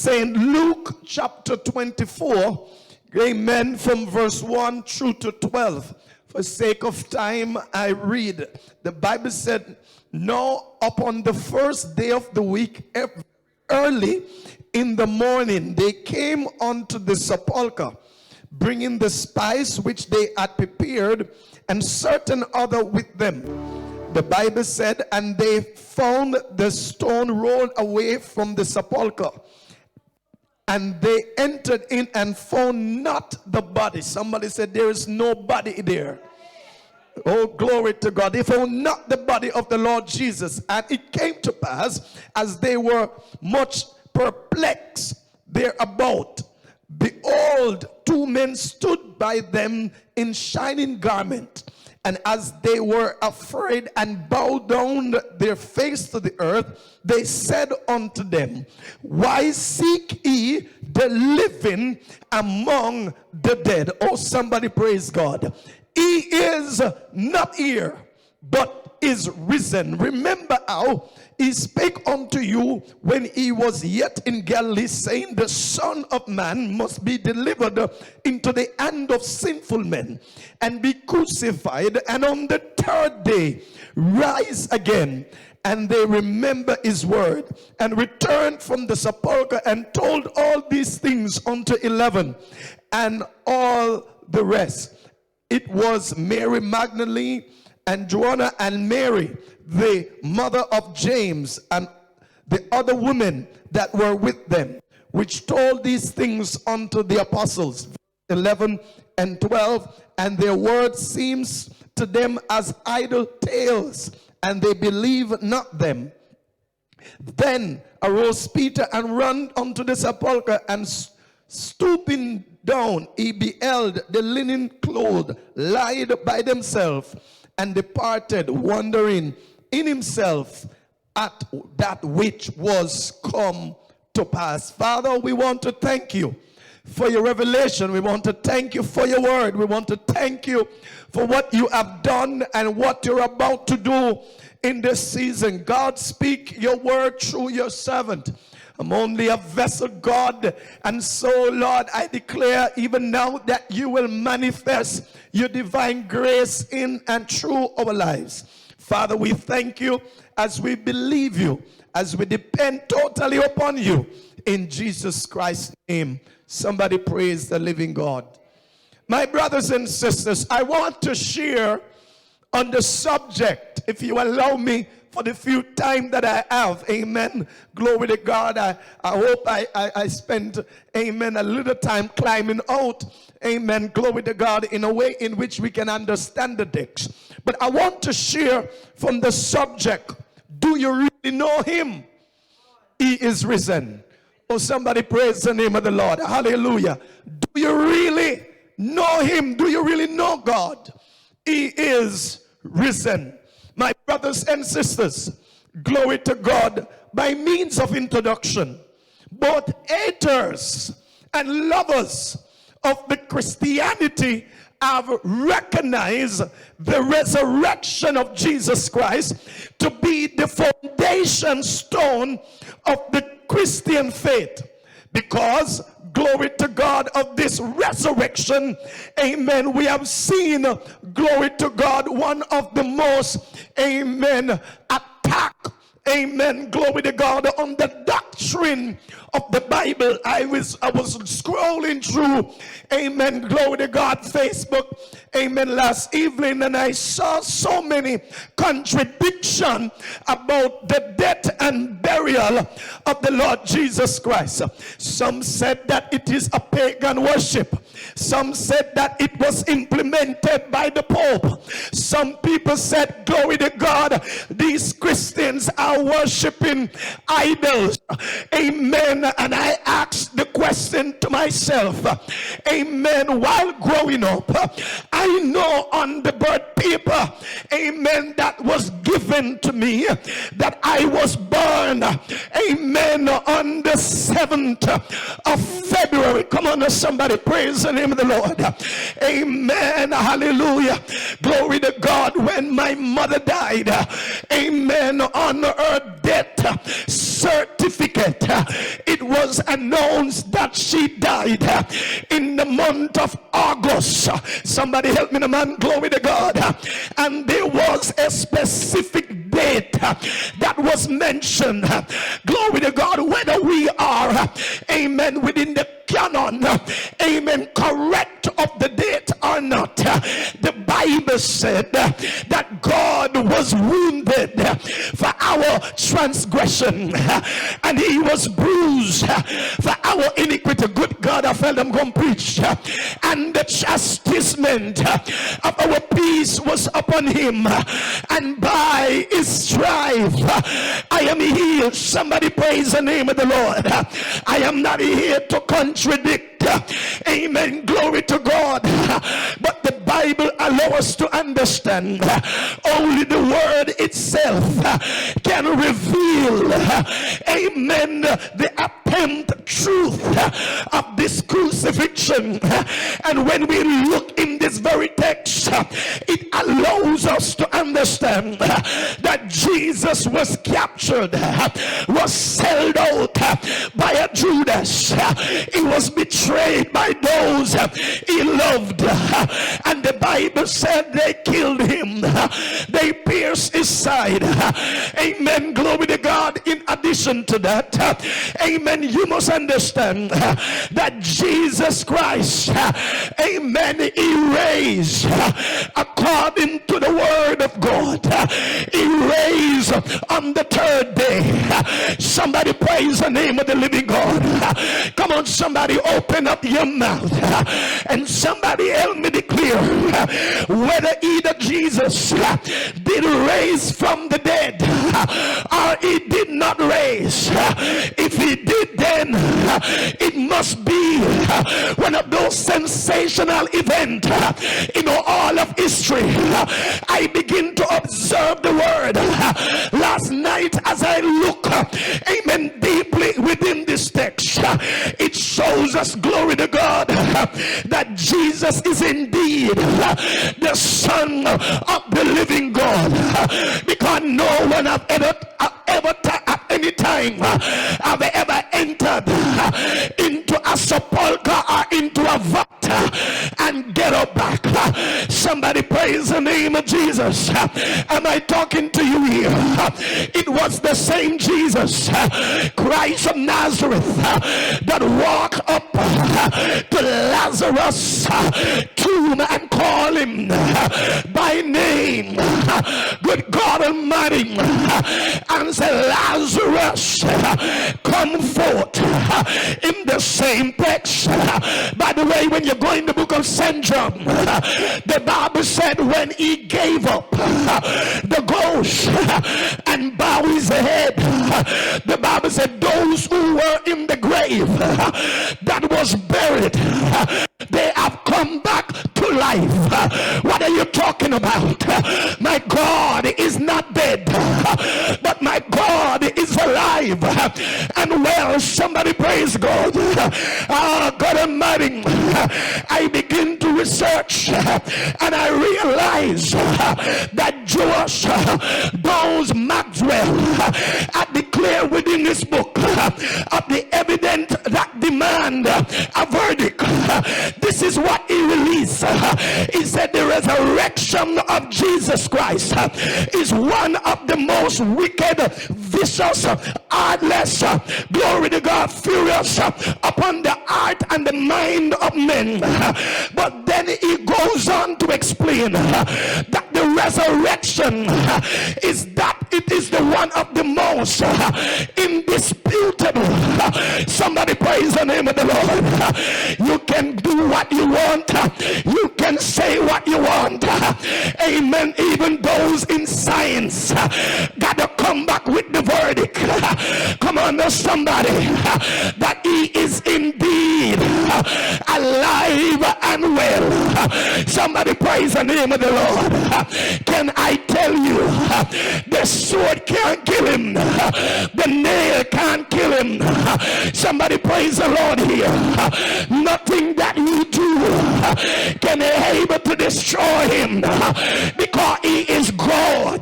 St. Luke chapter 24, amen, from verse 1 through to 12. For sake of time, I read. The Bible said, now upon the first day of the week, early in the morning, they came unto the sepulchre, bringing the spice which they had prepared, and certain other with them. The Bible said, and they found the stone rolled away from the sepulchre. And they entered in and found not the body. Somebody said, there is no body there. Oh, glory to God. They found not the body of the Lord Jesus. And it came to pass, as they were much perplexed thereabout, behold, two men stood by them in shining garment. And as they were afraid and bowed down their face to the earth, they said unto them, why seek ye the living among the dead? Oh, somebody praise God. He is not here, but is risen. Remember how he spake unto you when he was yet in Galilee, saying, the Son of Man must be delivered into the hand of sinful men, and be crucified, and on the third day rise again. And they remember his word, and returned from the sepulchre, and told all these things unto 11, and all the rest. It was Mary Magdalene, and Joanna, and Mary, the mother of James, and the other women that were with them, which told these things unto the apostles. 11 and 12, and their word seems to them as idle tales, and they believe not them. Then arose Peter and ran unto the sepulchre, and stooping down, he beheld the linen clothes laid by themselves, and departed, wondering in himself at that which was come to pass. Father, we want to thank you for your revelation. We want to thank you for your word. We want to thank you for what you have done and what you're about to do in this season. God, speak your word through your servant. I'm only a vessel, God, and so, Lord, I declare even now that you will manifest your divine grace in and through our lives. Father, we thank you as we believe you, as we depend totally upon you. In Jesus Christ's name, somebody praise the living God. My brothers and sisters, I want to share on the subject, if you allow me, for the few time that I have, amen, glory to God. I hope I spend, amen, a little time climbing out, amen, glory to God, in a way in which we can understand the text. But I want to share from the subject, do you really know him? He is risen. Oh, somebody praise the name of the Lord. Hallelujah. Do you really know him? Do you really know God? He is risen. My brothers and sisters, glory to God, by means of introduction, both haters and lovers of the Christianity have recognized the resurrection of Jesus Christ to be the foundation stone of the Christian faith. Because, glory to God, of this resurrection, amen, we have seen, glory to God, one of the most, amen, attack, amen, glory to God, on the doctrine of the Bible. I was scrolling through, amen, glory to God, Facebook, amen, last evening, and I saw so many contradictions about the death and burial of the Lord Jesus Christ. Some said that it is a pagan worship. Some said that it was implemented by the Pope. Some people said, glory to God, these Christians are worshiping idols. Amen. And I asked the question, expressing to myself, amen, while growing up, I know on the birth paper, amen, that was given to me, that I was born, amen, on the 7th of February. Come on, somebody, praise the name of the Lord. Amen, hallelujah, glory to God. When my mother died, amen, on her death certificate, it was announced that she died in the month of August. Somebody help me, the man, glory to God. And there was a specific date that was mentioned, glory to God, whether we are, amen, within the canon, amen, correct of the date or not. The Bible said that God was wounded for our transgression, and he was bruised for our iniquity. Good God, I felt I'm going to preach. And the chastisement of our peace was upon him, and by his stripe I am healed. Somebody praise the name of the Lord. I am not here to contradict, amen, glory to God, but the Bible allows us to understand only the word itself can reveal, amen, the apparent truth of this crucifixion. And when we look in this very text, it allows us to understand that Jesus was captured, was sold out by a Judas. He was betrayed by those he loved, and the Bible said they killed him. They pierced his side. Amen, glory to God. In addition to that, amen, you must understand that Jesus Christ, amen, he raised according to the word of God. He raised on the 3rd day. Somebody praise the name of the living God. Come on, somebody, open up your mouth and somebody help me declare whether either Jesus did raise from the dead or he did not raise. If he did, then it must be one of those sensational events in all of history. I begin to observe the word last night as I look, amen, deeply within this text. It shows us, glory to God, that Jesus is indeed the Son of the living God, because no one have ever at any time have ever entered into a sepulcher or into a vat and get up back. Somebody praise the name of Jesus. Am I talking to you here? It was the same Jesus, Christ of Nazareth, that walked up to Lazarus' tomb and called him by name, good God Almighty, and said, Lazarus, come forth. In the same text, by the way, when you go in the book of St. John, the Bible said when he gave up the ghost and bowed his head, the Bible said those who were in the grave that was buried, they have come back to life. What are you talking about? My God is not dead, but my God is alive and well. Somebody praise God. God Almighty, I begin to research and I realize that Josh Downes Maxwell had declared within this book of the evidence that demand a verdict. This is what he released. He said the resurrection of Jesus Christ is one of the most wicked, vicious, heartless, glory to God, furious upon the heart and the mind of men. But then he goes on to explain that the resurrection is that it is the one of the most indisputable. Somebody praise the name of the Lord. You can do what you want, you can say what you want, amen. Even those in science gotta come back with the verdict. Come on now, somebody, that he is indeed Somebody praise the name of the Lord. Can I tell you, the sword can't kill him. The nail can't kill him. Somebody praise the Lord here. Nothing that you do can be able to destroy him, because he is God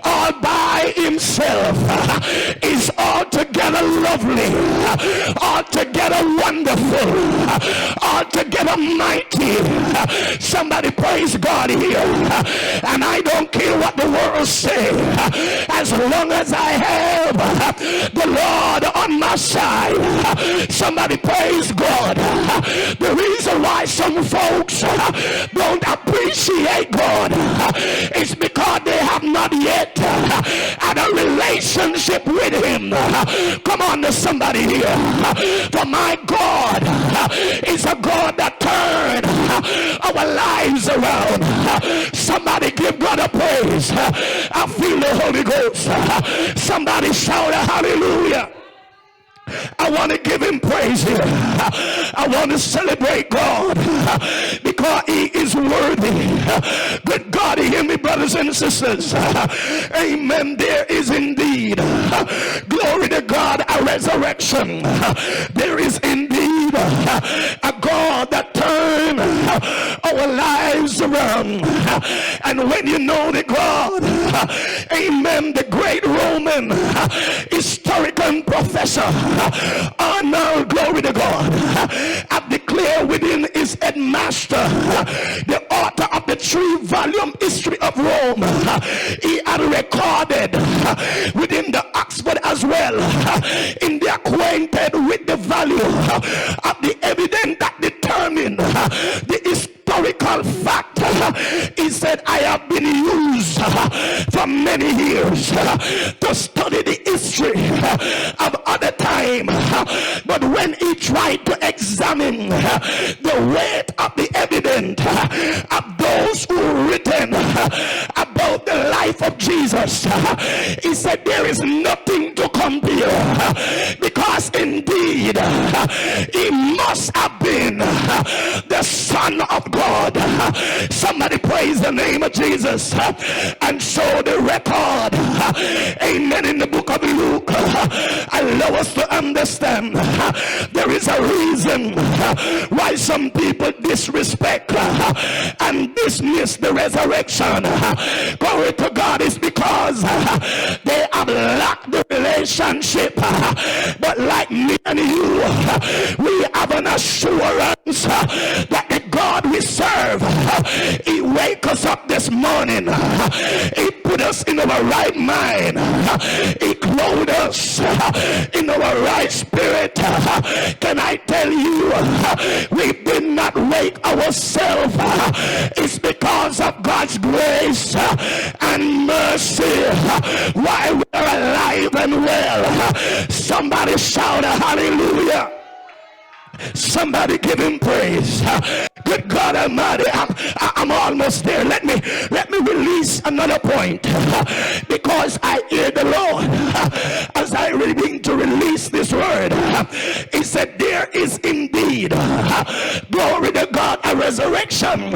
all by himself. Is altogether lovely, altogether wonderful, altogether mighty. Somebody praise God here. And I don't care what the world say, as long as I have the Lord on my side. Somebody praise God. The reason why some folks don't appreciate God is because they have not yet had a relationship with him. Come on to somebody here. For my God is a God that turned our lives around. Somebody give God a praise. I feel the Holy Ghost. Somebody shout a hallelujah. I want to give him praise here. I want to celebrate God because he is worthy. Good God, hear me, brothers and sisters. Amen. There is indeed, glory to God, a resurrection. There is indeed a God that turned our lives around. And when you know the God, amen, the great Roman historian professor Arnold, glory to God, have declared within his headmaster, the author of the 3-volume history of Rome, he had recorded within the Oxford as well, in the acquainted with the value of the evidence that determine the historical fact. He said, I have been used for many years to study the history of other time, but when he tried to examine the weight of the evidence of those who written about the life of Jesus, he said there is nothing to compare, because indeed he must have been the Son of God. Somebody praise the name of Jesus. And so the record, amen, in the book of Luke allow us to understand there is a reason why some people disrespect and dismiss the resurrection. Glory to God, is because they have lacked the relationship. But like me and you, we have an assurance that the God we serve, he wake us up this morning, he put us in our right mind, he clothed us in our right spirit. Can I tell you, we did not wake ourselves. It's because of God's grace and mercy why we are alive and well. Somebody shout a hallelujah. Somebody give him praise. Good God Almighty, I'm almost there. Let me release another point, because I hear the Lord as I begin to release this word. He said there is indeed, glory to God, a resurrection.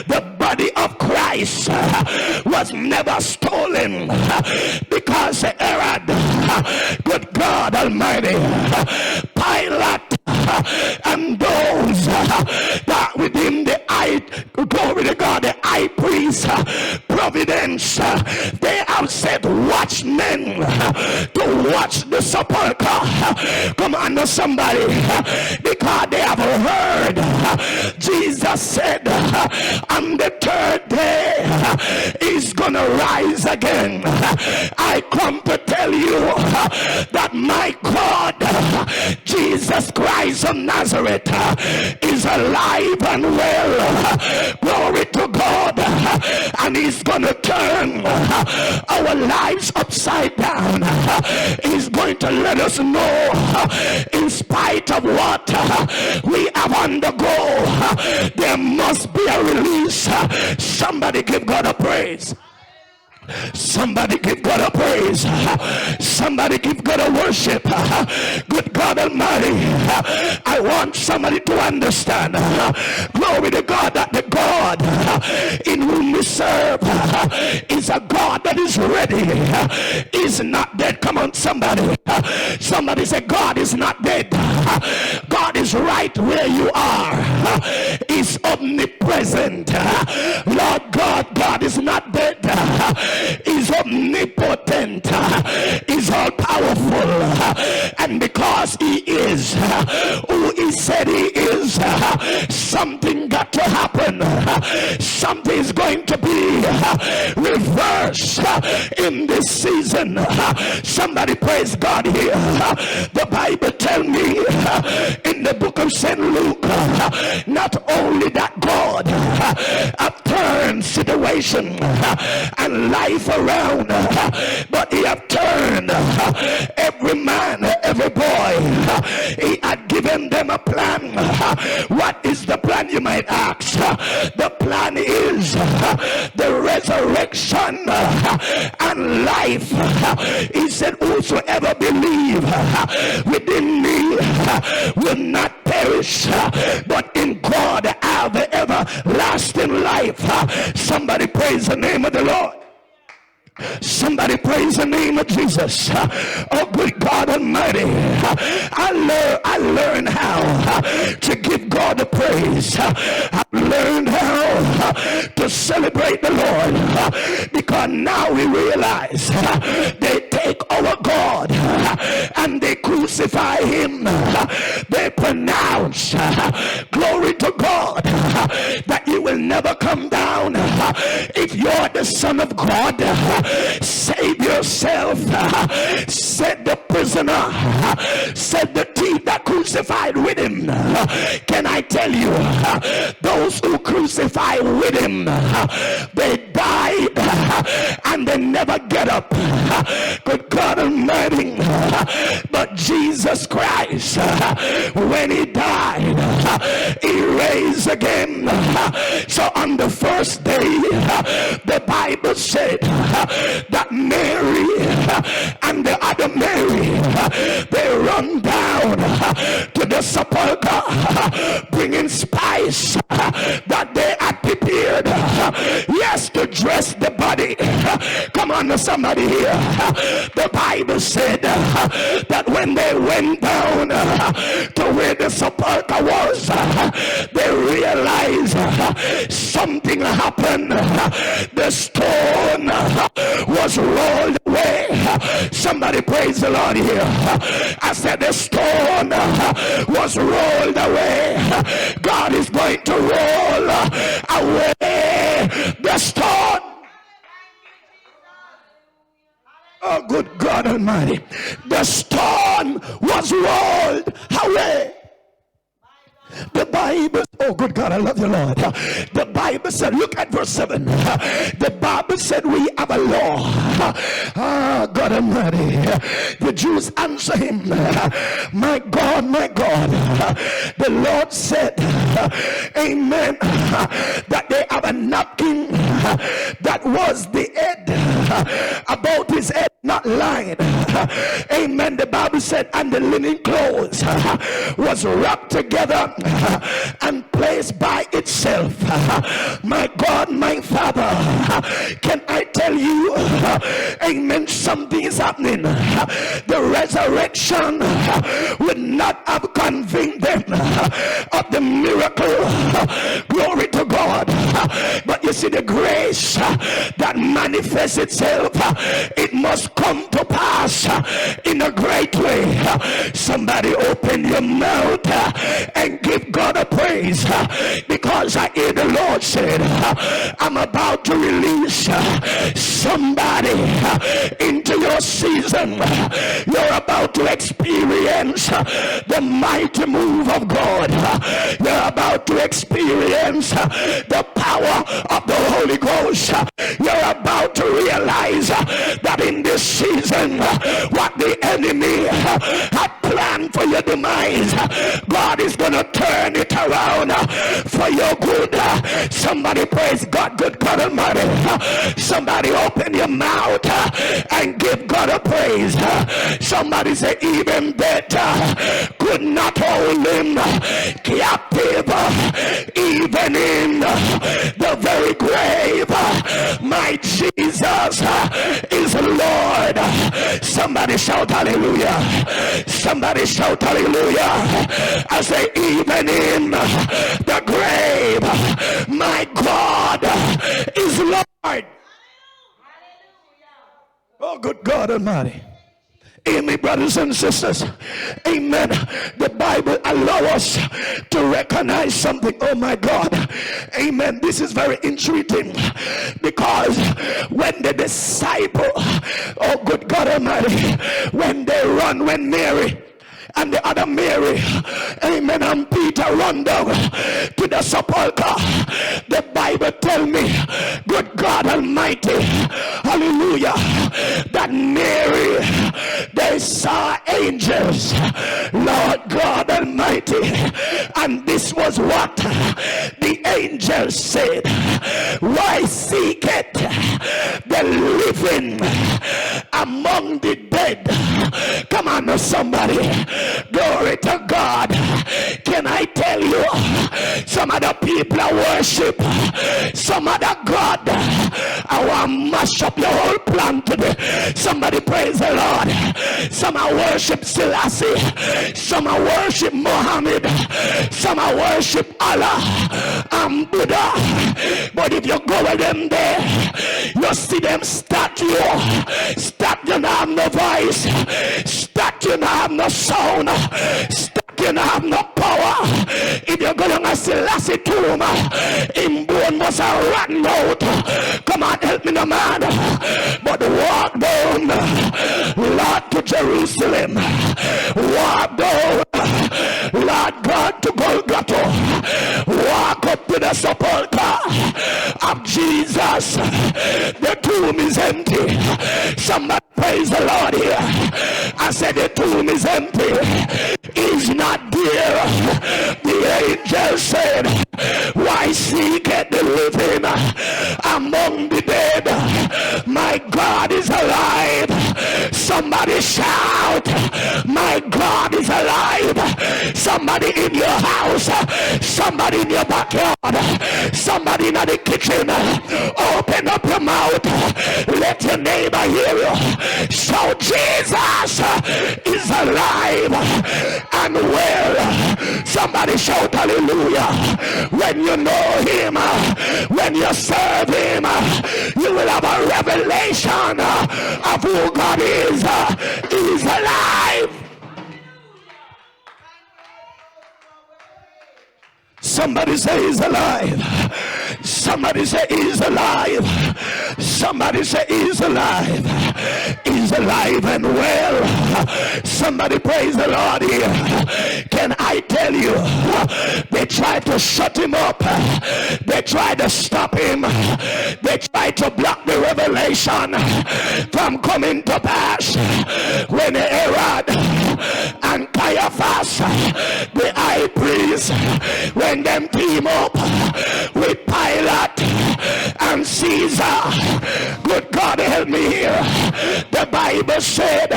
The body of Christ was never stolen, because Herod, good God Almighty, Pilate, and those that within the glory to God, the high priest, providence, they have set watchmen to watch the sepulchre. Come on now somebody, because they have heard Jesus said on the third day he's gonna rise again. I come to tell you that my God, Jesus Christ of Nazareth, is alive and well. Glory to God. And he's gonna turn our lives upside down. He's going to let us know, in spite of what we have undergone, there must be a release. Somebody give God a praise. Somebody give God a praise. Somebody give God a worship. Good God Almighty, I want somebody to understand, glory to God, that the God in whom we serve is a God that is ready, is not dead. Come on, somebody. Somebody say, God is not dead. God is right where you are. He's omnipresent. Lord God, God is not dead. He's omnipotent. He's all powerful. And because he is who he said he is, something got to happen. Something is going to be reversed in this season. Somebody praise God here. The Bible tells me in the book of St. Luke, not only that God turned situation and life around, but he have turned every man, every boy. He had given them a plan. What is the plan, you might ask? The plan is the resurrection and life. He said, whosoever believe within me will not perish, but in God have everlasting life. Somebody praise the name of the Lord. Somebody praise the name of Jesus. Oh, good God Almighty. I learned how to give God the praise. I learned how to celebrate the Lord, because now we realize they take our God and they crucify him. They pronounce, glory to God, that you will never come down. If you're the Son of God, save yourself, said the prisoner, said the thief that crucified with him. Can I tell you, those who crucified with him, they died and they never get up. Good God Almighty. But Jesus Christ, when he died, he raised again. So on the first day, the Bible said that Mary and the other Mary, they run down to the sepulchre bringing spice that they had prepared, yes, to dress the body. Come on, somebody here. The Bible said that when they went down to where the sepulchre was, they realized something happened. The stone was rolled away. Somebody praise the Lord here. I said the stone was rolled away. God is going to roll away the stone. Oh, good God Almighty. The stone was rolled away. The Bible, oh good God, I love you, Lord. The Bible said, look at verse 7. The Bible said we have a law. Ah, God Almighty. The Jews answer him, my God, the Lord said, amen, that they have a napkin that was the head, about his head, not lying. Amen. The Bible said, and the linen clothes was wrapped together and placed by itself. My God, my Father, can I tell you, amen, something is happening. The resurrection would not have convinced them of the miracle. Glory to God. But you see, the grace that manifests itself, it must come to pass in a great way. Somebody open your mouth and give God a praise, because I hear the Lord said, I'm about to release somebody into your season. You're about to experience the mighty move of God. You're about to experience the power of the Holy Ghost. You're about to realize that in this season, what the enemy had planned for your demise, God is going gonna turn it around for your good. Somebody praise God, good God Almighty. Somebody open your mouth and give God a praise. Somebody say, even better, could not hold him captive, even in the very grave. My Jesus is Lord. Somebody shout hallelujah. Somebody shout hallelujah. I say, even in the grave, my God is Lord. Oh, good God Almighty. Amen, brothers and sisters. Amen. The Bible allows us to recognize something. Oh my God. Amen. This is very intriguing, because when the disciple, oh good God Almighty, when they run, when Mary and the other Mary, amen, and Peter run down to the sepulchre, the Bible tell me, good God Almighty, hallelujah, that Mary, they saw angels, Lord God Almighty, and this was what the angels said, why seek it the living among the dead? Come on somebody, glory to God. Can I tell you, some other people are worship some other God. I want to mash up your whole plan today. Somebody praise the Lord. Some are worship Selassie, some are worship Muhammad, some are worship Allah and Buddha. But if you go with them there, you see them statue don't have no voice, statue don't have no sound, statue don't have no power. If you go down a Selassie tomb, in bone must have rotten out. Come on, help me no man. But walk down, Lord, to Jerusalem, walk down, Lord God, to Golgotha, walk up to the sepulchre of Jesus. The tomb is empty. Somebody praise the Lord here. I said the tomb is empty. He's not there. The angel said, why seek the living among the dead? My God is alive. Somebody shout, my God is alive. Somebody in your house, somebody in your backyard, somebody in the kitchen, open up your mouth, let your neighbor hear you. Shout, Jesus is alive and well. Somebody shout hallelujah. When you know him, when you serve him, you will have a revelation of who God is. He's alive. Somebody say he's alive. Somebody say he's alive. Somebody say he's alive. He's alive and well. Somebody praise the Lord here. Can I tell you, they tried to shut him up. They tried to stop him. They tried to block the revelation from coming to pass. When Herod and Caiaphas, the high priest, when them team up with Pilate and Caesar, good God help me here. The Bible said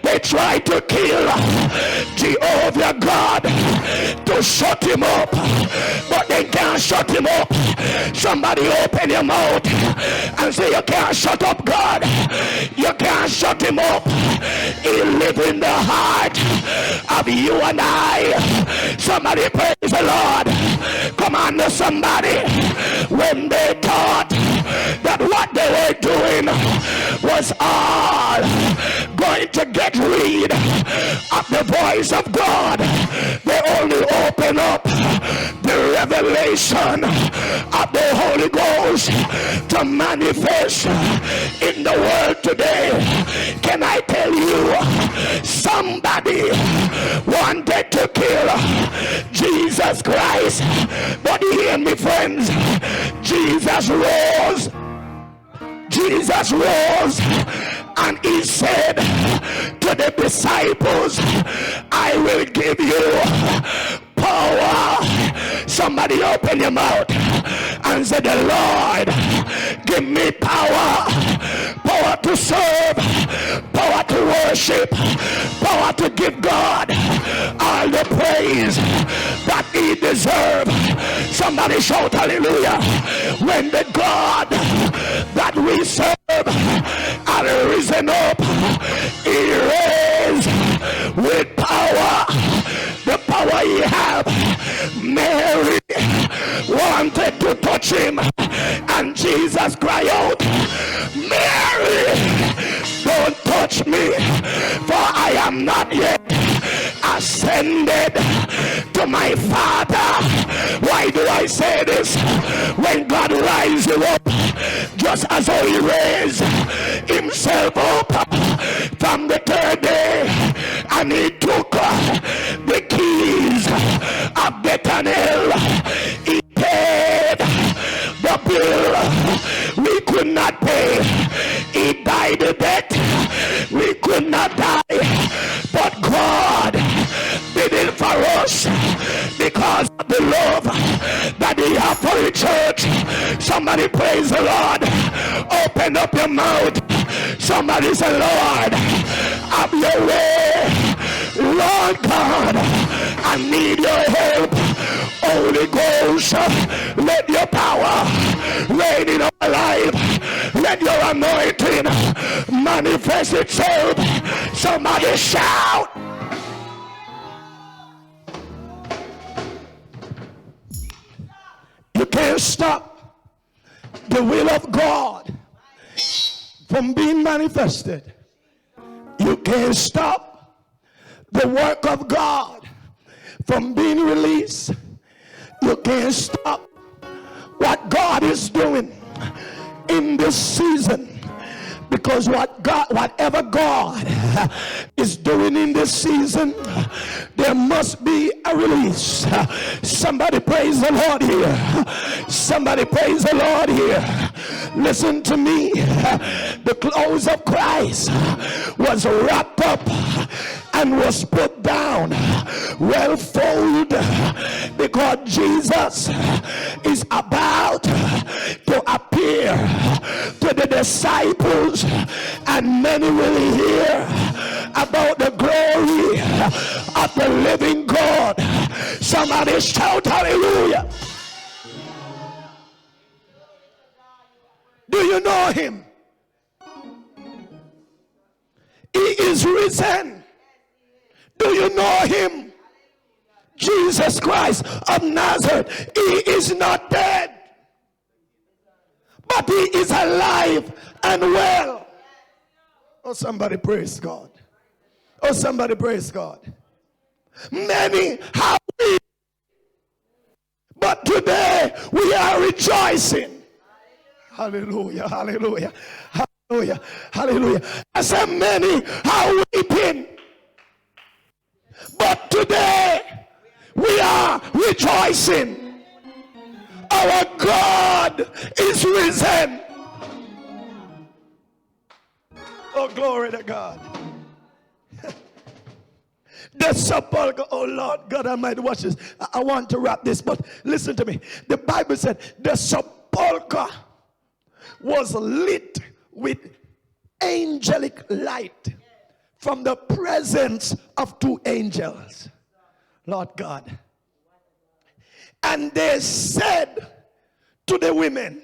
they tried to kill Jehovah God to shut him up, but they can't shut him up. Somebody open your mouth and say, you can't shut up God. You can't shut him up. He lives in the heart of you and I. Somebody praise the Lord. Come on to somebody. When they thought that what they were doing was all going to get rid of the voice of God, they only open up the revelation of the Holy Ghost to manifest in the world today. Can I tell you, somebody wanted to kill Jesus Christ, but hear me friends, Jesus rose. Jesus rose and he said to the disciples, I will give you power Somebody open your mouth and say, the Lord, give me power. Power to serve, power to worship, power to give God all the praise that he deserves. Somebody shout hallelujah. When the God that we serve had risen up, he raised with power. The power he have. Mary wanted to touch him, and Jesus cried out, Mary, don't touch me, for I am not yet ascended to my Father. Why do I say this? When God rises you up, just as how he raised himself up from the third day, and he took the keys of Bethany, he paid the bill we could not pay. He died a debt we could not die, but God did it for us because of the love that he has for the church. Somebody praise the Lord. Open up your mouth. Somebody say, Lord, have your way. Lord God, I need your help. Holy Ghost, let your power reign in our life. Let your anointing manifest itself. Somebody shout. You can't stop the will of God from being manifested. You can't stop the work of God from being released. You can't stop what God is doing in this season, because whatever God is doing in this season, there must be a release. Somebody praise the Lord here. Somebody praise the Lord here. Listen to me. The clothes of Christ was wrapped up and was put down, well folded, because Jesus is about to appear to the disciples, and many will hear about the glory of the living God. Somebody shout hallelujah. Do you know him? He is risen. Do you know him? Jesus Christ of Nazareth. He is not dead, but he is alive and well. Oh, somebody praise God. Oh, somebody praise God. Many have we, but today we are rejoicing. Hallelujah, hallelujah, hallelujah, hallelujah. I said many are weeping, but today we are rejoicing. Our God is risen. Oh, glory to God. The sepulchre, oh Lord God Almighty, watch this. I want to wrap this, but listen to me. The Bible said the sepulchre was lit with angelic light from the presence of two angels. Lord God. And they said to the women,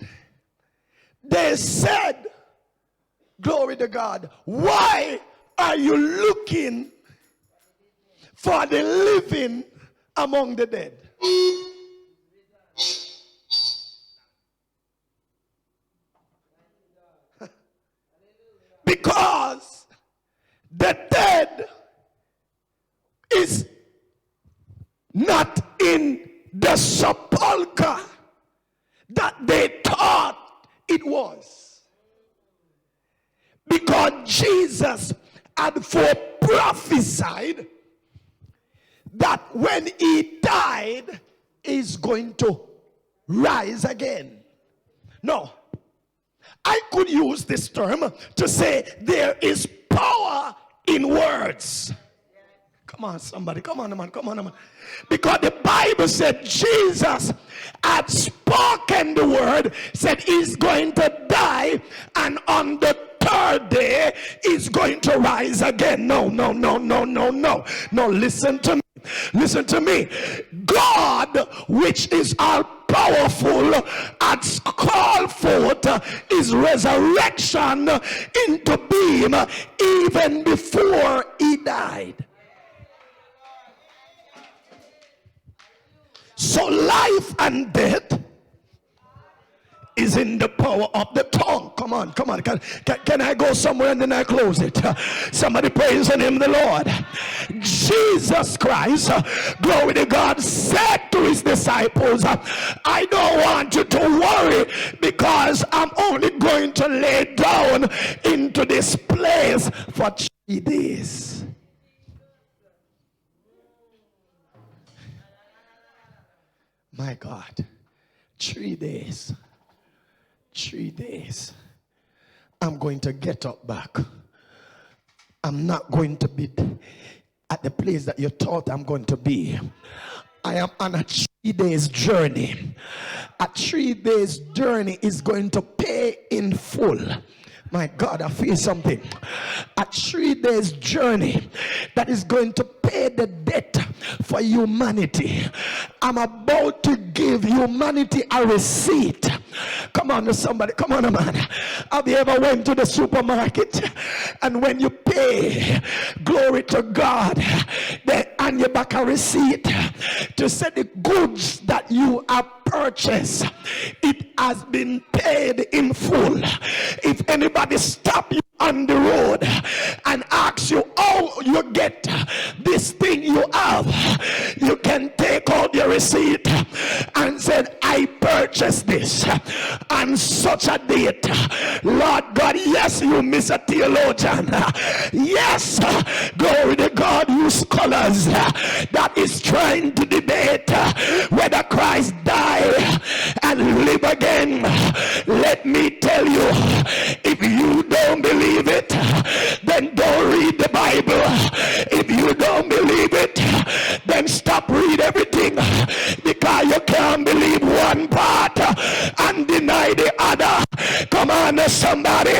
they said, glory to God, why are you looking for the living among the dead? Because the dead is not in the sepulchre that they thought it was. Because Jesus had prophesied that when he died, he's going to rise again. No, I could use this term to say there is power in words. Come on, somebody. Come on, man. Come on, man. Because the Bible said Jesus had spoken the word, said he's going to die, and on the third day he's going to rise again. No. No, listen to me. Listen to me. God, which is all powerful, had called forth his resurrection into being even before he died. So life and death is in the power of the tongue. Come on. Can I go somewhere and then I close it? Somebody praise the name of the Lord. Jesus Christ, glory to God, said to his disciples, I don't want you to worry, because I'm only going to lay down into this place for 3 days. My God, 3 days. 3 days. I'm going to get up back. I'm not going to be at the place that you thought I'm going to be. I am on a 3 days journey. A 3 days journey is going to pay in full. My God, I feel something. A 3 days journey that is going to pay the debt for humanity. I'm about to give humanity a receipt. Come on, somebody. Come on, man. Have you ever went to the supermarket and when you pay, glory to God, they hand you back a receipt to say the goods that you have purchased, it has been paid in full. If anybody stop you on the road and ask you how you get this thing you have, you can take out your receipt and say, I purchased this on such a date. Lord God, yes, you miss a theologian. Yes, glory to God, you scholars that is trying to debate whether Christ died and live again. Let me tell you, if you don't believe it, then don't read the Bible. If you don't believe it, then stop read everything, because you can't believe one part and deny the other. Come on, somebody.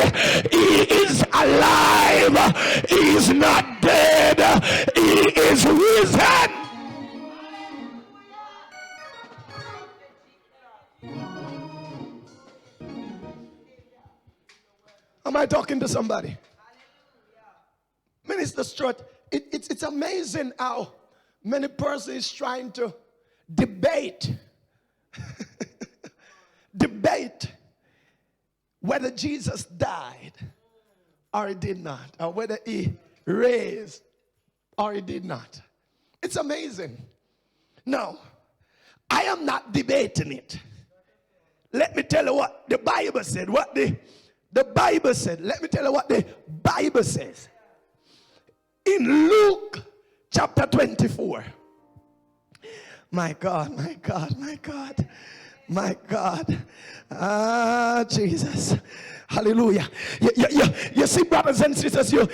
He is alive. He is not dead. He is risen. Am I talking to somebody? Minister Strutt, it's amazing how many persons is trying to debate whether Jesus died or he did not, or whether he raised or he did not. It's amazing. No, I am not debating it. Let me tell you what the Bible said. What the Bible said. Let me tell you what the Bible says. In Luke chapter 24. My God. Jesus. Hallelujah. You see, brothers and sisters, you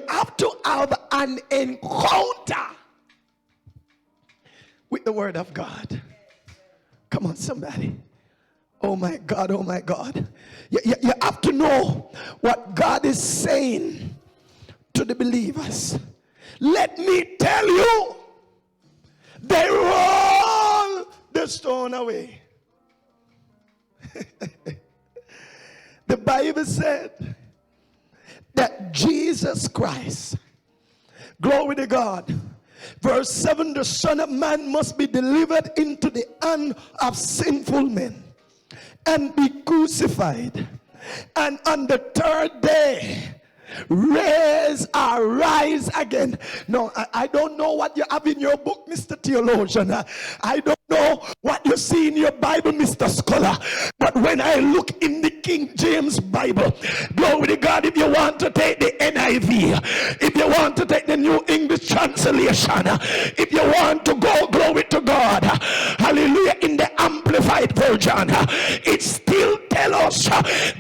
have to have an encounter with the word of God. Come on, somebody. Oh my God. You have to know what God is saying to the believers. Let me tell you, they roll the stone away. The Bible said that Jesus Christ, glory to God, verse 7, the Son of Man must be delivered into the hand of sinful men and be crucified, and on the third day rise again. No, I don't know what you have in your book, Mr. Theologian. I don't know what you see in your Bible, Mr. Scholar. But when I look in the King James Bible, glory to God, if you want to take the NIV, if you want to take the New English Translation, if you want to go, glory to God, hallelujah, in the Amplified Version, it still tells us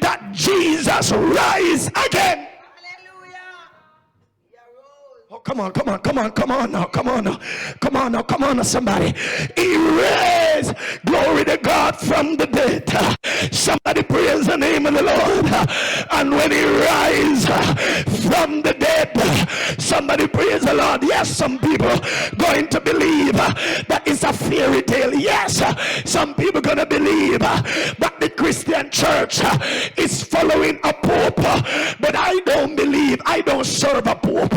that Jesus rise again. come on, come on, come on, come on now, come on now, come on now, come on now, somebody. He raised, glory to God, from the dead. Somebody praise the name of the Lord. And when he rise from the dead, somebody praise the Lord. Yes, some people going to believe that it's a fairy tale. Yes, some people going to believe that the Christian church is following a pope, but I don't believe, I don't serve a pope.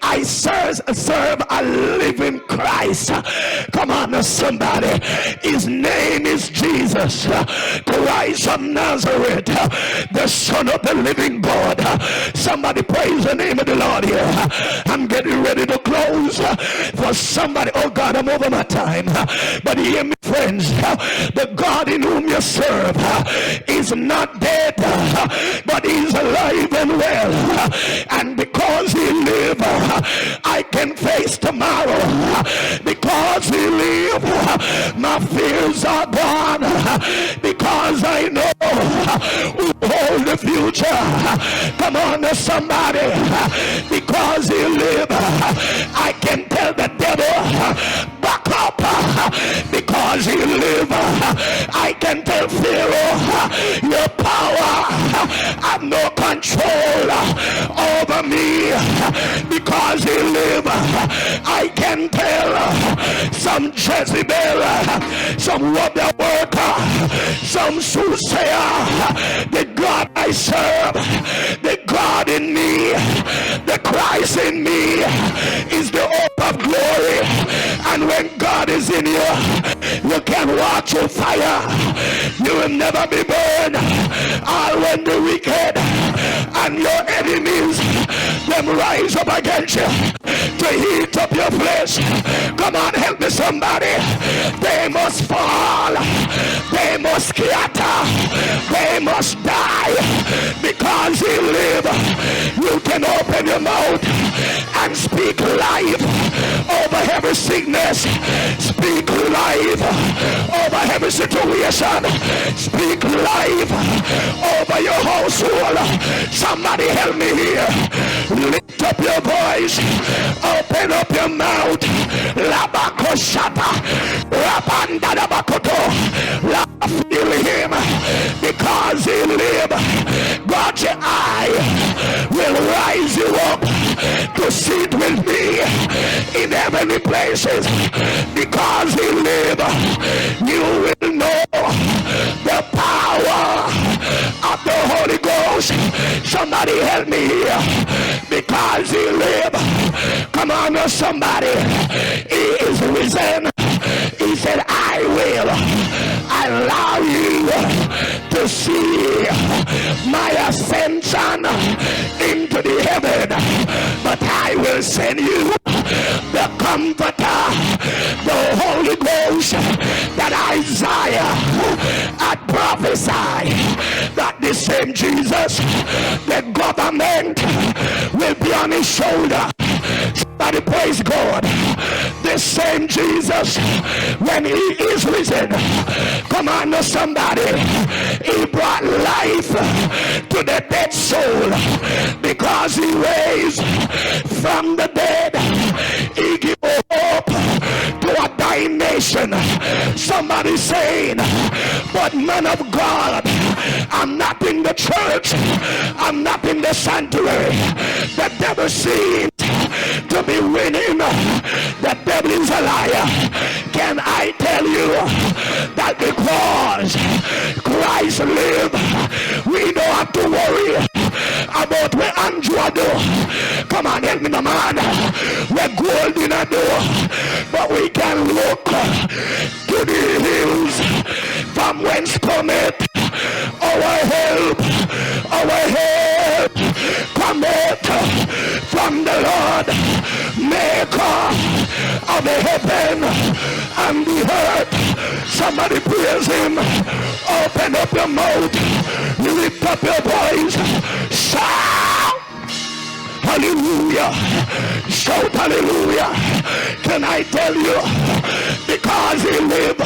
I serve a living Christ. Come on somebody, his name is Jesus Christ of Nazareth, the Son of the living God. Somebody praise the name of the Lord here. I'm getting ready to close for somebody. Oh God, I'm over my time, but hear me friends, the God in whom you serve is not dead, but he's alive and well, and because he lives, I can face tomorrow. Because he lives, my fears are gone, because I know who holds the future. Come on somebody, because he lives, I can tell the devil back up, because he lives, I can tell Pharaoh your power have no control over me, because he lives. I can tell some Jezebel, some wonder worker, some soothsayer, the God I serve, the God in me, the Christ in me is the hope of glory. And when God is in you, you can walk through fire, you will never be burned. All when the wicked and your enemies them rise up against you to heat up your flesh, come on, help me somebody. They must fall, they must scatter, they must die, because he live. You can open your mouth and speak life over every sickness, speak life over every situation, speak life over your household. Somebody help me here. Lift up your voice, open up your mouth. Labakoshata, Rapandadabakoto. Feel him, because he live. God, your eye will rise you up to sit with me in heavenly places, because he live. You will know the power of the Holy Ghost. Somebody help me here, because he live. Come on somebody, he is risen. He said, I will allow you to see my ascension into the heaven, but I will send you the Comforter, the Holy Ghost, that Isaiah had prophesied, that the same Jesus, the government will be on his shoulder. Somebody praise God. The same Jesus, when he is risen, come on somebody, he brought life to the dead soul, because he raised from the dead. He gave hope to a dying nation. Somebody saying, but man of God, I'm not in the church, I'm not in the sanctuary. The devil seems to be winning. The devil is a liar. Can I tell you that because Christ live, we don't have to worry about where Andrew do. Come on, help me, man. We're gold in a door, but we can look to the hills from whence cometh our help. Our help cometh from the Lord, maker of the heaven and the earth. Somebody praise him. Open up your mouth, lift up your voice, shout hallelujah, shout hallelujah. Can I tell you, because he live,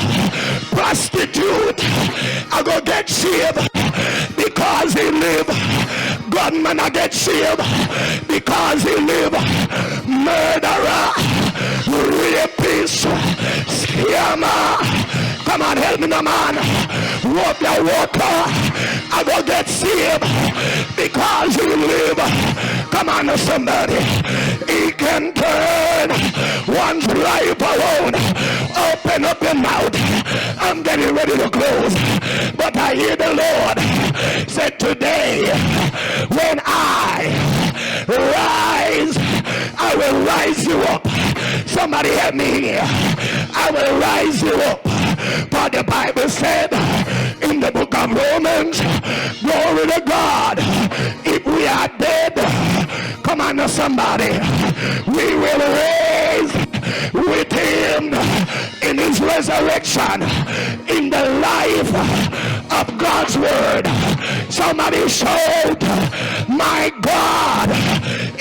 prostitute I go get saved. Because he live, God gunman I get saved because he live. Murderer, rapist, scammer. Come on, help me, no man. Walk your walker. I go get saved because he live. Come on, somebody. He can turn one's life around. Open up your mouth. I'm getting ready to close, but I hear the Lord said today, when I rise, I will rise you up. Somebody help me here. I will rise you up. For the Bible said in the book of Romans, glory to God, if we are dead, come on now somebody, we will raise with him in his resurrection, in the life of God's word. Somebody shout, my God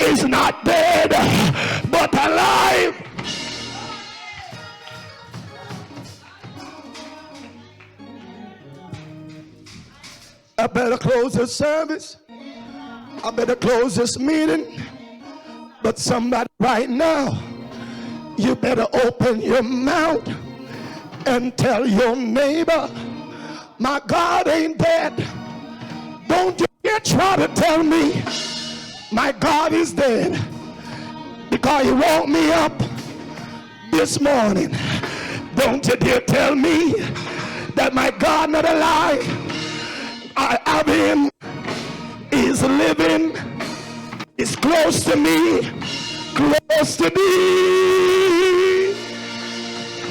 is not dead but alive. I better close this service. I better close this meeting. But somebody right now, you better open your mouth and tell your neighbor, my God ain't dead. Don't you dare try to tell me my God is dead, because he woke me up this morning. Don't you dare tell me that my God not alive. I have him. He's living. He's close to me. Close to me.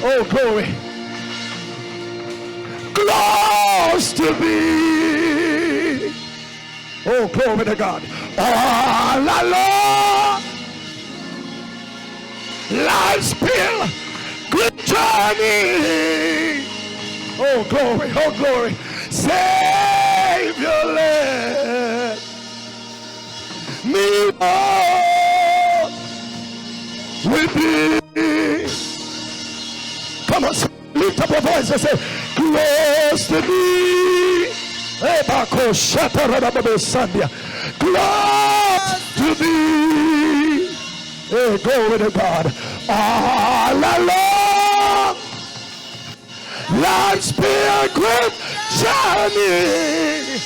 Oh, glory. Close to me. Oh, glory to God. All alone. Life's bill. Good journey. Oh, glory. Oh, glory. Savior, let me walk with thee. Come on, lift up your voice and say, close to thee. Close to thee. Hey, glory to God. All along life's pilgrim journey.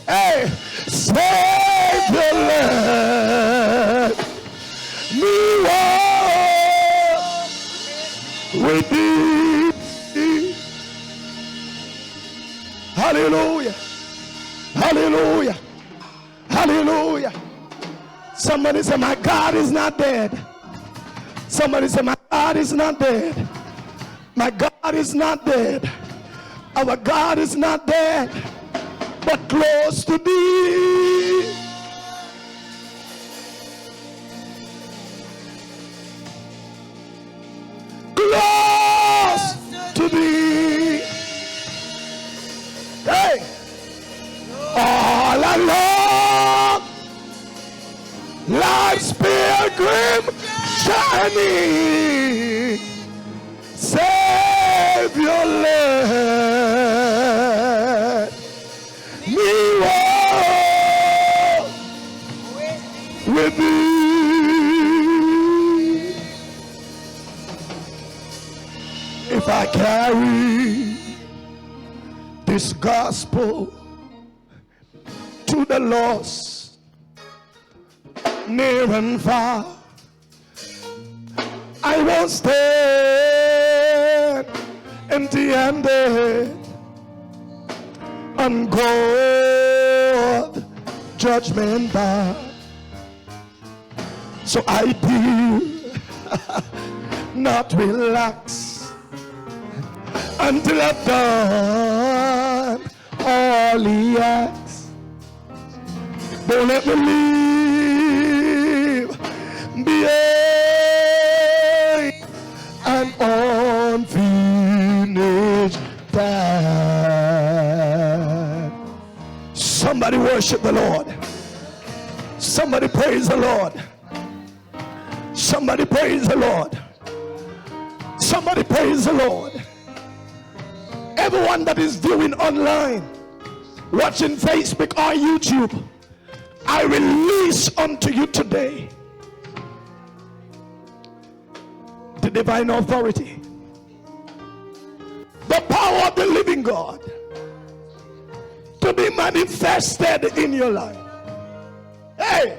Hey, Savior, let me walk with thee. Hallelujah. Hallelujah. Hallelujah. Somebody say, my God is not dead. Somebody say, my God is not dead. My God is not dead. Our God is not dead, but close to thee. Close to thee. Hey, all along life's pilgrim journey. Savior, let me walk with thee. If I carry this gospel to the lost, near and far, I won't stand empty-handed on God judgment bar. So I do not relax until I've done all he asks. Don't let me leave behind an unfinished task. Somebody worship the Lord. Somebody praise the Lord. Somebody praise the Lord. Somebody praise the Lord. Everyone that is viewing online, watching Facebook or YouTube, I release unto you today the divine authority, the power of the living God to be manifested in your life. Hey,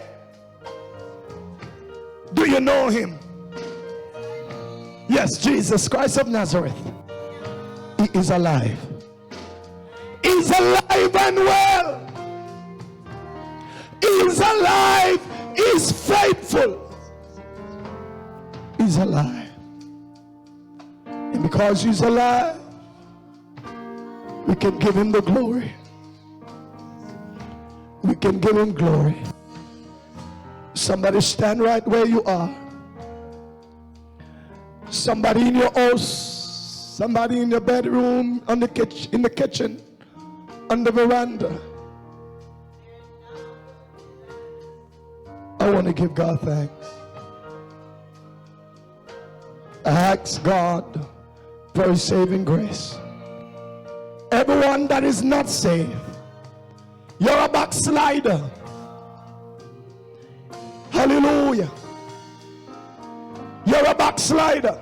do you know him? Yes, Jesus Christ of Nazareth. He is alive. He's alive and well. He's alive. He's faithful. He's alive. And because he's alive, we can give him the glory. We can give him glory. Somebody stand right where you are. Somebody in your house, somebody in your bedroom, in the kitchen, on the veranda. I want to give God thanks. I ask God for his saving grace. Everyone that is not saved, you're a backslider. Hallelujah. You're a backslider.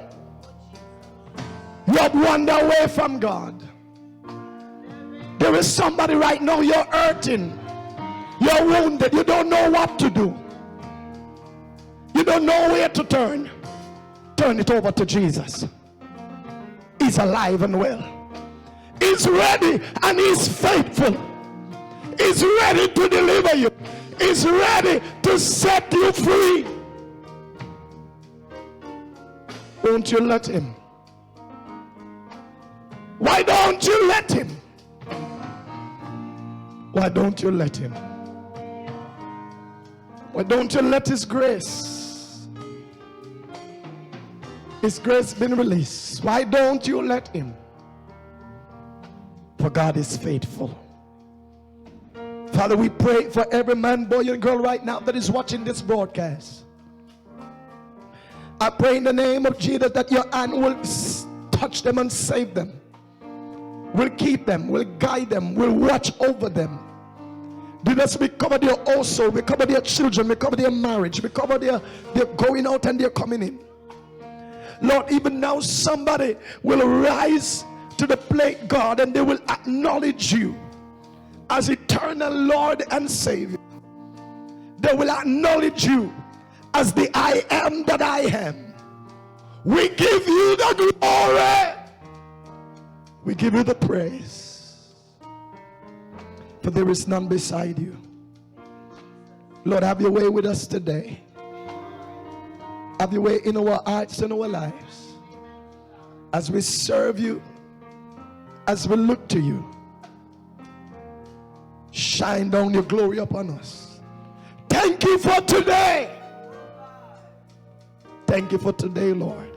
You have wandered away from God. There is somebody right now, you're hurting. You're wounded. You don't know what to do. You don't know where to turn. Turn it over to Jesus. He's alive and well. He's ready and he's faithful. He's ready to deliver you. He's ready to set you free. Won't you let him? Why don't you let him? Why don't you let him? Why don't you let his grace? His grace been released. Why don't you let him? For God is faithful. Father, we pray for every man, boy, and girl right now that is watching this broadcast. I pray in the name of Jesus that your hand will touch them and save them. Will keep them, will guide them, will watch over them. Jesus, we cover their also, we cover their children, we cover their marriage, we cover their going out and their coming in. Lord, even now somebody will rise to the plate, God, and they will acknowledge you as eternal Lord and Savior. They will acknowledge you as the I am that I am. We give you the glory. We give you the praise. For there is none beside you. Lord, have your way with us today. Have your way in our hearts and our lives. As we serve you, as we look to you, shine down your glory upon us. Thank you for today. Thank you for today, Lord.